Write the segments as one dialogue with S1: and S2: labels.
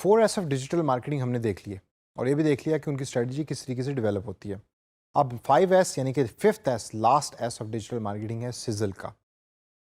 S1: 4S of digital marketing हमने देख लिया और ये भी देख लिया कि उनकी स्ट्रेटजी किस तरीके से डेवलप होती है। अब 5S यानी कि 5th S, last S of digital marketing है सिजल का।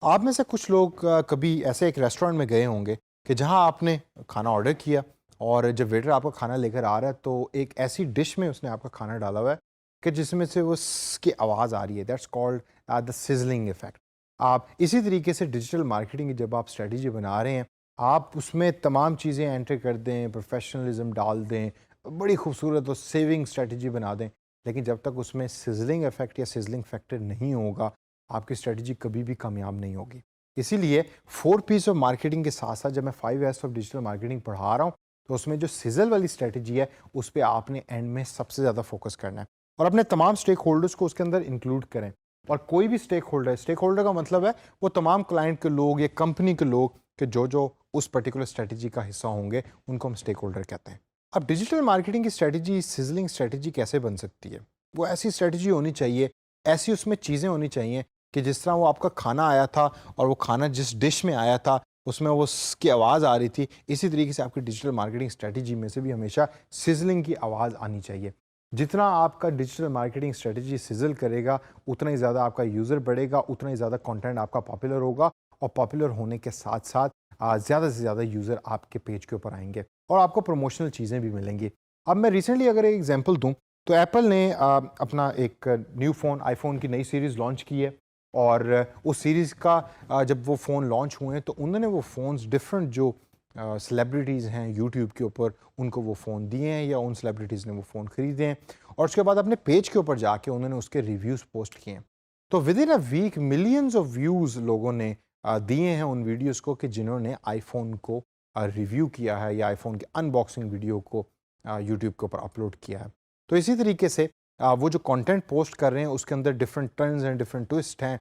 S1: आप में से कुछ लोग कभी ऐसे एक रेस्टोरेंट में गए होंगे कि जहां आपने खाना ऑर्डर किया और जब वेटर आपका खाना लेकर आ रहा है तो एक ऐसी डिश में उसने आपका खाना डाला हुआ है कि जिसमें से वो की आवाज़ आ रही है। That's called the sizzling effect. आप इसी तरीके से डिजिटल मार्केटिंग की जब आप स्ट्रेटजी बना रहे हैं, आप उसमें तमाम चीज़ें एंटर कर दें, प्रोफेशनलिज्म डाल दें, बड़ी खूबसूरत और सेविंग स्ट्रेटजी बना दें, लेकिन जब तक उसमें सिजलिंग इफेक्ट या सिजलिंग फैक्टर नहीं होगा, आपकी स्ट्रेटजी कभी भी कामयाब नहीं होगी। इसीलिए 4 पीस ऑफ मार्केटिंग के साथ साथ जब मैं 5S ऑफ डिजिटल मार्केटिंग पढ़ा रहा हूँ, तो उसमें जो सिजल वाली स्ट्रेटजी है उस पर आपने एंड में सबसे ज़्यादा फोकस करना है और अपने तमाम स्टेक होल्डर्स को उसके अंदर इंक्लूड करें। और कोई भी स्टेक होल्डर का मतलब है वो तमाम क्लाइंट के लोग या कंपनी के लोग कि जो उस पर्टिकुलर स्ट्रेटजी का हिस्सा होंगे, उनको हम स्टेक होल्डर कहते हैं। अब डिजिटल मार्केटिंग की स्ट्रेटजी, सिजलिंग स्ट्रेटजी कैसे बन सकती है? वो ऐसी स्ट्रेटजी होनी चाहिए, ऐसी उसमें चीज़ें होनी चाहिए कि जिस तरह वो आपका खाना आया था और वो खाना जिस डिश में आया था उसमें वो की आवाज़ आ रही थी, इसी तरीके से आपकी डिजिटल मार्केटिंग स्ट्रेटजी में से भी हमेशा सिजलिंग की आवाज़ आनी चाहिए। जितना आपका डिजिटल मार्केटिंग स्ट्रेटजी सिजल करेगा, उतना ही ज़्यादा आपका यूज़र बढ़ेगा, उतना ही ज़्यादा कंटेंट आपका पॉपुलर होगा और पॉपुलर होने के साथ साथ ज़्यादा से ज़्यादा यूज़र आपके पेज के ऊपर आएंगे और आपको प्रमोशनल चीज़ें भी मिलेंगी। अब मैं रिसेंटली अगर एक एग्जांपल दूं तो एप्पल ने अपना एक न्यू फ़ोन, आईफोन की नई सीरीज़ लॉन्च की है और उस सीरीज़ का जब वो फ़ोन लॉन्च हुए तो उन्होंने वो फ़ोन्स डिफरेंट जो सेलिब्रिटीज़ हैं यूट्यूब के ऊपर, उनको वो फ़ोन दिए हैं या उन सेलिब्रिटीज़ ने वो फ़ोन ख़रीदे हैं और उसके बाद अपने पेज के ऊपर जाके उन्होंने उसके रिव्यूज़ पोस्ट किए हैं। तो within a week millions of views लोगों ने दिए हैं उन वीडियोज़ को कि जिन्होंने आईफोन को रिव्यू किया है या आईफोन के अनबॉक्सिंग वीडियो को यूट्यूब के ऊपर अपलोड किया है। तो इसी तरीके से वो जो कंटेंट पोस्ट कर रहे हैं उसके अंदर different turns and different twist हैं।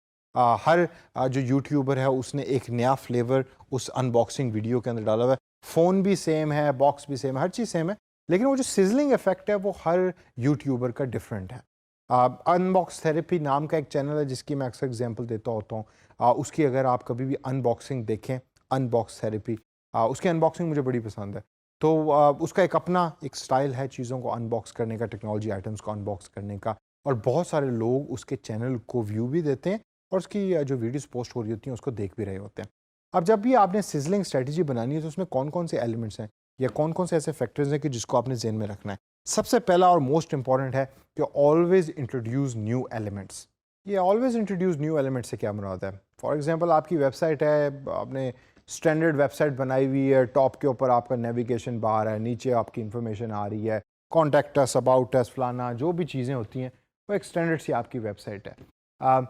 S1: हर जो यूट्यूबर है उसने एक नया फ्लेवर उस अनबॉक्सिंग वीडियो के अंदर डाला हुआ है। फ़ोन भी सेम है, बॉक्स भी सेम है, हर चीज़ सेम है, लेकिन वो जो सिजलिंग इफेक्ट है वो हर यूट्यूबर का डिफरेंट है। अनबॉक्स थेरेपी नाम का एक चैनल है जिसकी मैं अक्सर एग्जांपल देता होता हूँ। उसकी अगर आप कभी भी अनबॉक्सिंग देखें, अनबॉक्स थेरेपी, उसकी अनबॉक्सिंग मुझे बड़ी पसंद है। तो उसका एक अपना एक स्टाइल है चीज़ों को अनबॉक्स करने का, टेक्नोलॉजी आइटम्स को अनबॉक्स करने का, और बहुत सारे लोग उसके चैनल को व्यू भी देते हैं और उसकी जो वीडियोस पोस्ट हो रही होती हैं उसको देख भी रहे होते हैं। अब जब भी आपने सिजलिंग स्ट्रेटजी बनानी है तो उसमें कौन कौन से एलिमेंट्स हैं या कौन कौन से ऐसे फैक्टर्स हैं कि जिसको आपने ज़हन में रखना है? सबसे पहला और मोस्ट इंपॉर्टेंट है कि ऑलवेज इंट्रोड्यूस न्यू एलिमेंट्स। ये ऑलवेज इंट्रोड्यूस न्यू एलिमेंट्स से क्या मुराद है? फॉर एग्जांपल आपकी वेबसाइट है, आपने स्टैंडर्ड वेबसाइट बनाई हुई है, टॉप के ऊपर आपका नेविगेशन बार है, नीचे आपकी इंफॉर्मेशन आ रही है, कॉन्टैक्ट अस, अबाउट अस, फलाना जो भी चीज़ें होती हैं वो एक स्टैंडर्ड सी आपकी वेबसाइट है।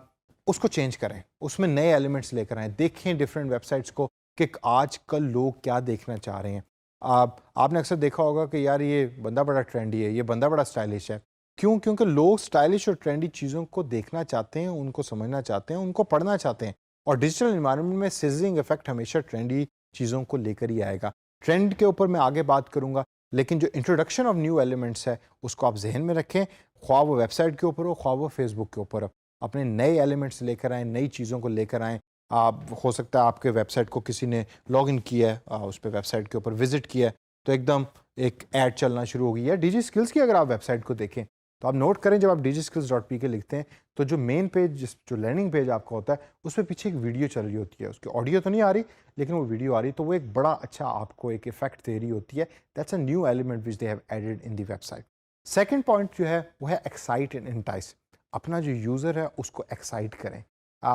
S1: उसको चेंज करें, उसमें नए एलिमेंट्स लेकर आएँ, देखें डिफरेंट वेबसाइट्स को कि आजकल लोग क्या देखना चाह रहे हैं। आपने अक्सर देखा होगा कि यार ये बंदा बड़ा ट्रेंडी है, ये बंदा बड़ा स्टाइलिश है। क्यों? क्योंकि लोग स्टाइलिश और ट्रेंडी चीज़ों को देखना चाहते हैं, उनको समझना चाहते हैं, उनको पढ़ना चाहते हैं और डिजिटल एनवायरनमेंट में सिजलिंग इफेक्ट हमेशा ट्रेंडी चीज़ों को लेकर ही आएगा। ट्रेंड के ऊपर मैं आगे बात करूँगा, लेकिन जो इंट्रोडक्शन ऑफ न्यू एलिमेंट्स है उसको आप जहन में रखें, ख्वाह वो वेबसाइट के ऊपर हो, ख्वाह वो फेसबुक के ऊपर हो। अपने नए एलिमेंट्स लेकर आएँ, नई चीज़ों को लेकर आएँ। आप हो सकता है आपके वेबसाइट को किसी ने लॉगिन किया है, उस पे वेबसाइट के ऊपर विजिट किया है तो एकदम एक ऐड चलना शुरू हो गई है। डिजी स्किल्स की अगर आप वेबसाइट को देखें तो आप नोट करें, जब आप digiskills.pk लिखते हैं तो जो मेन पेज, जो लर्निंग पेज आपका होता है उस पर पीछे एक वीडियो चल रही होती है। उसकी ऑडियो तो नहीं आ रही लेकिन वो वीडियो आ रही है, तो वो एक बड़ा अच्छा आपको एक इफेक्ट दे रही होती है। That's a new element which they have added in the website. Second point जो है वो है एक्साइट एंड एंटाइस। अपना जो यूज़र है उसको एक्साइट करें।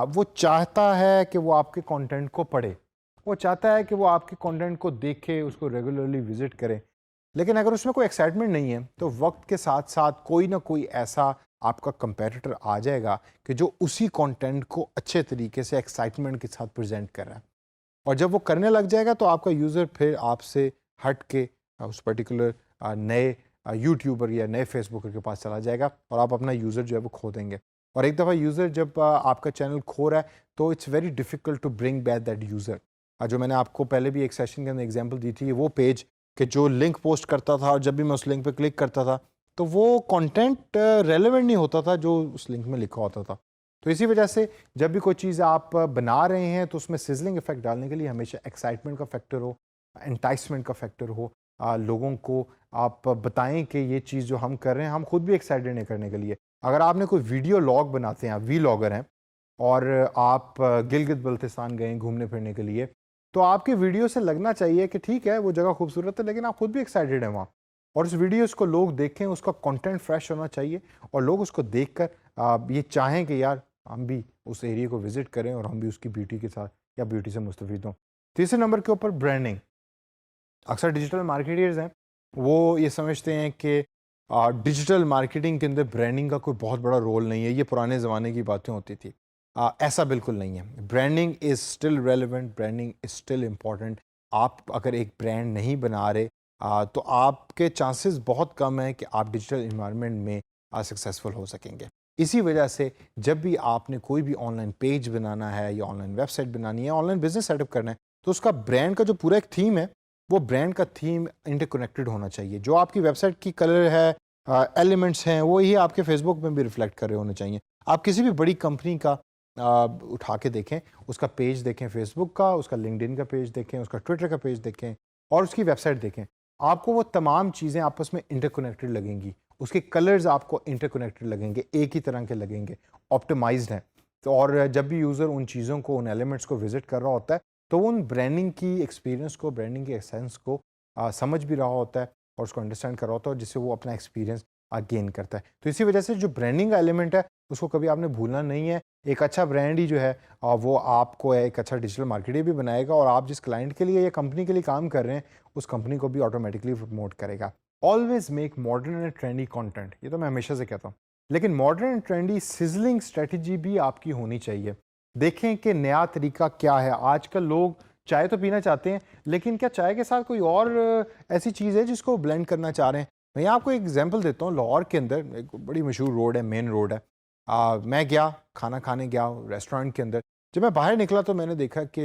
S1: वो चाहता है कि वो आपके कंटेंट को पढ़े, वो चाहता है कि वो आपके कंटेंट को देखे, उसको रेगुलरली विजिट करे, लेकिन अगर उसमें कोई एक्साइटमेंट नहीं है तो वक्त के साथ साथ कोई ना कोई ऐसा आपका कंपेटिटर आ जाएगा कि जो उसी कंटेंट को अच्छे तरीके से एक्साइटमेंट के साथ प्रेजेंट कर रहा है, और जब वो करने लग जाएगा तो आपका यूज़र फिर आपसे हट के उस पर्टिकुलर नए यूट्यूबर या नए फेसबुकर के पास चला जाएगा और आप अपना यूज़र जो है वो खो देंगे। और एक दफ़ा यूज़र जब आपका चैनल खो रहा है तो it's very difficult to bring back that user. जो मैंने आपको पहले भी एक सेशन के अंदर एग्जांपल दी थी, वो पेज कि जो लिंक पोस्ट करता था और जब भी मैं उस लिंक पे क्लिक करता था तो वो कंटेंट रेलेवेंट नहीं होता था जो उस लिंक में लिखा होता था। तो इसी वजह से जब भी कोई चीज़ आप बना रहे हैं तो उसमें सिजलिंग इफेक्ट डालने के लिए हमेशा एक्साइटमेंट का फैक्टर हो, एंटाइसमेंट का फैक्टर हो, लोगों को आप बताएं कि ये चीज़ जो हम कर रहे हैं हम खुद भी एक्साइटेड हैं करने के लिए। अगर आपने कोई वीडियो लॉग बनाते हैं, आप वी लॉगर हैं और आप गिलगित बल्तिस्तान गए घूमने फिरने के लिए, तो आपकी वीडियो से लगना चाहिए कि ठीक है वो जगह खूबसूरत है लेकिन आप खुद भी एक्साइटेड हैं वहाँ, और उस वीडियोस को लोग देखें, उसका कंटेंट फ्रेश होना चाहिए और लोग उसको देखकर ये चाहें कि यार हम भी उस एरिया को विजिट करें और हम भी उसकी ब्यूटी के साथ या ब्यूटी से मुस्तफीद हों। तीसरे नंबर के ऊपर ब्रांडिंग। अक्सर डिजिटल मार्केटर्स हैं वो ये समझते हैं कि डिजिटल मार्केटिंग के अंदर ब्रांडिंग का कोई बहुत बड़ा रोल नहीं है, ये पुराने ज़माने की बातें होती थी। ऐसा बिल्कुल नहीं है। Branding is still relevant, branding is still important. आप अगर एक ब्रांड नहीं बना रहे तो आपके चांसेस बहुत कम हैं कि आप डिजिटल इन्वायरमेंट में सक्सेसफुल हो सकेंगे। इसी वजह से जब भी आपने कोई भी ऑनलाइन पेज बनाना है या ऑनलाइन वेबसाइट बनानी है, ऑनलाइन बिजनेस सेटअप करना है, तो उसका ब्रांड का जो पूरा एक थीम है, वो ब्रांड का थीम इंटरकनेक्टेड होना चाहिए। जो आपकी वेबसाइट की कलर है, एलिमेंट्स हैं, वो ही आपके फेसबुक में भी रिफ्लेक्ट कर रहे होने चाहिए। आप किसी भी बड़ी कंपनी का उठा के देखें, उसका पेज देखें फेसबुक का, उसका लिंक्डइन का पेज देखें, उसका ट्विटर का पेज देखें और उसकी वेबसाइट देखें, आपको वो तमाम चीज़ें आपस में इंटरकनेक्टेड लगेंगी। उसके कलर्स आपको इंटरकनेक्टेड लगेंगे, एक ही तरह के लगेंगे, ऑप्टिमाइज्ड हैं। तो और जब भी यूज़र उन चीज़ों को, उन एलिमेंट्स को विजिट कर रहा होता है, तो वो उन ब्रांडिंग की एक्सपीरियंस को, ब्रांडिंग के एसेंस को समझ भी रहा होता है और उसको अंडरस्टैंड कर रहा होता है, और जिससे वो अपना एक्सपीरियंस गेन करता है। तो इसी वजह से जो ब्रांडिंग का एलिमेंट है उसको कभी आपने भूलना नहीं है। एक अच्छा ब्रांड ही जो है वो आपको एक अच्छा डिजिटल मार्केटर भी बनाएगा और आप जिस क्लाइंट के लिए या कंपनी के लिए काम कर रहे हैं उस कंपनी को भी ऑटोमेटिकली प्रमोट करेगा। Always make modern and trendy content, ये तो मैं हमेशा से कहता हूँ, लेकिन modern and trendy sizzling strategy भी आपकी होनी चाहिए। देखें कि नया तरीका क्या है। आजकल लोग चाय तो पीना चाहते हैं, लेकिन क्या चाय के साथ कोई और ऐसी चीज़ है जिसको ब्लेंड करना चाह रहे हैं? मैं आपको एक एग्जांपल देता हूँ। लाहौर के अंदर एक बड़ी मशहूर रोड है, मेन रोड है। मैं गया, खाना खाने गया रेस्टोरेंट के अंदर। जब मैं बाहर निकला तो मैंने देखा कि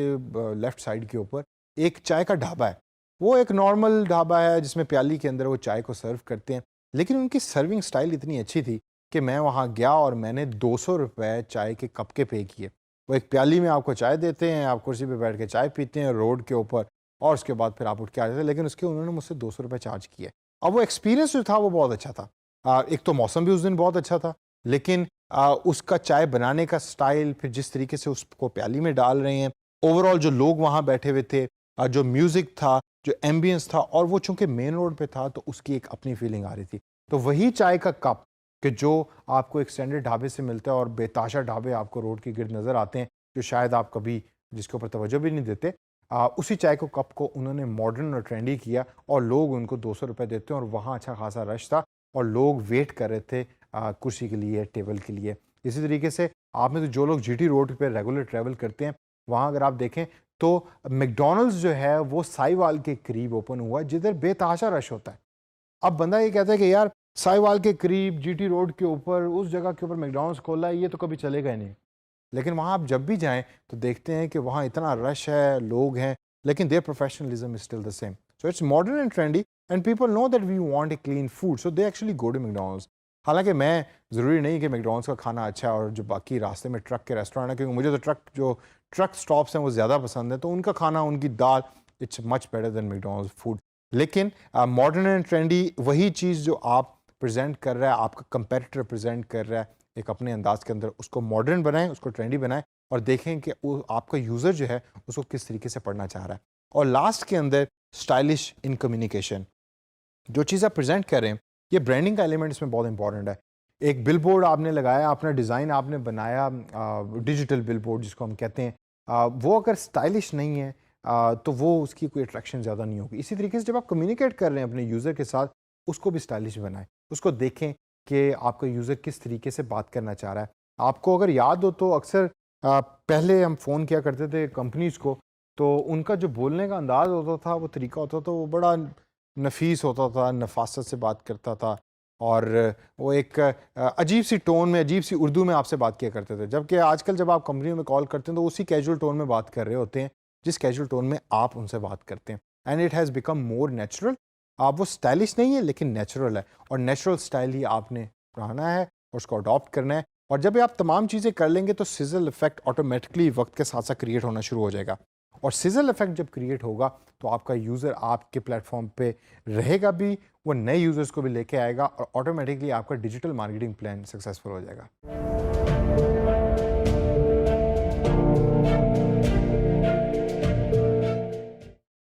S1: लेफ़्ट साइड के ऊपर एक चाय का ढाबा है। वो एक नॉर्मल ढाबा है जिसमें प्याली के अंदर वो चाय को सर्व करते हैं, लेकिन उनकी सर्विंग स्टाइल इतनी अच्छी थी कि मैं वहाँ गया और मैंने 200 रुपये चाय के कप के पे किए। वो एक प्याली में आपको चाय देते हैं, आप कुर्सी पे बैठ के चाय पीते हैं रोड के ऊपर, और उसके बाद फिर आप उठ के आ जाते हैं, लेकिन उसके उन्होंने मुझसे 200 रुपये चार्ज किए। अब वो एक्सपीरियंस जो था वो बहुत अच्छा था। एक तो मौसम भी उस दिन बहुत अच्छा था, लेकिन उसका चाय बनाने का स्टाइल, फिर जिस तरीके से उसको प्याली में डाल रहे हैं, ओवरऑल जो लोग वहाँ बैठे हुए थे, जो म्यूज़िक था, जो एम्बियंस था, और वो चूँकि मेन रोड पे था तो उसकी एक अपनी फीलिंग आ रही थी। तो वही चाय का कप कि जो आपको एक स्टैंडर्ड ढाबे से मिलता है और बेताशा ढाबे आपको रोड के गिर्द नज़र आते हैं जो शायद आप कभी जिसके ऊपर तवज्जो भी नहीं देते, उसी चाय को कप को उन्होंने मॉडर्न और ट्रेंडी किया और लोग उनको 200 रुपये देते हैं, और वहाँ अच्छा खासा रश था और लोग वेट कर रहे थे कुर्सी के लिए, टेबल के लिए। इसी तरीके से आप में तो जो लोग जीटी रोड पे रेगुलर ट्रैवल करते हैं, वहाँ अगर आप देखें तो मैकडॉनल्ड्स जो है वो साहिवाल के करीब ओपन हुआ है जिधर बेतहाशा रश होता है। अब बंदा ये कहता है कि यार साहिवाल के करीब जीटी रोड के ऊपर उस जगह के ऊपर मैकडॉनल्ड्स खोला है, ये तो कभी चलेगा ही नहीं। लेकिन वहाँ आप जब भी जाएं तो देखते हैं कि वहाँ इतना रश है, लोग हैं, लेकिन their professionalism is still the same. So it's modern and trendy and people know that we want a clean food, so they actually go to McDonald's. हालांकि मैं ज़रूरी नहीं कि मैकडॉनल्ड्स का खाना अच्छा है और जो बाकी रास्ते में ट्रक के रेस्टोरेंट है, क्योंकि मुझे तो ट्रक स्टॉप्स हैं वो ज़्यादा पसंद है, तो उनका खाना, उनकी दाल, it's much better than McDonald's food. लेकिन मॉडर्न एंड ट्रेंडी वही चीज़ जो आप प्रेजेंट कर रहा है, आपका कंपेटिटर प्रेजेंट कर रहा है एक अपने अंदाज के अंदर, उसको मॉडर्न बनाएं, उसको ट्रेंडी बनाएं और देखें कि वो आपका यूज़र जो है उसको किस तरीके से पढ़ना चाह रहा है। और लास्ट के अंदर स्टाइलिश इन कम्युनिकेशन, जो चीज़ आप प्रेजेंट कर रहे हैं, ये ब्रांडिंग का एलिमेंट इसमें बहुत इंपॉर्टेंट है। एक बिलबोर्ड आपने लगाया, अपना डिज़ाइन आपने बनाया, डिजिटल बिलबोर्ड जिसको हम कहते हैं, वो अगर स्टाइलिश नहीं है तो वो उसकी कोई अट्रैक्शन ज़्यादा नहीं होगी। इसी तरीके से जब आप कम्युनिकेट कर रहे हैं अपने यूज़र के साथ, उसको भी स्टाइलिश बनाएं, उसको देखें कि आपका यूज़र किस तरीके से बात करना चाह रहा है। आपको अगर याद हो तो अक्सर पहले हम फ़ोन किया करते थे कंपनीज़ को, तो उनका जो बोलने का अंदाज़ होता था, वो तरीका होता था, वो बड़ा नफीस होता था, नफासत से बात करता था और वो एक अजीब सी टोन में, अजीब सी उर्दू में आपसे बात किया करते थे। जबकि आजकल जब आप कंपनी में कॉल करते हैं तो उसी कैजुअल टोन में बात कर रहे होते हैं जिस कैजुअल टोन में आप उनसे बात करते हैं। And it has become more natural. आप वो स्टाइलिश नहीं है लेकिन नेचुरल है, और नेचुरल स्टाइल ही आपने पढ़ाना है और उसको अडॉप्ट करना है। और जब आप तमाम चीज़ें कर लेंगे तो सिजल इफेक्ट ऑटोमेटिकली वक्त के साथ साथ क्रिएट होना शुरू हो जाएगा। और सिजल इफेक्ट जब क्रिएट होगा तो आपका यूज़र आपके प्लेटफॉर्म पे रहेगा भी, वो नए यूज़र्स को भी लेके आएगा और ऑटोमेटिकली आपका डिजिटल मार्केटिंग प्लान सक्सेसफुल हो जाएगा।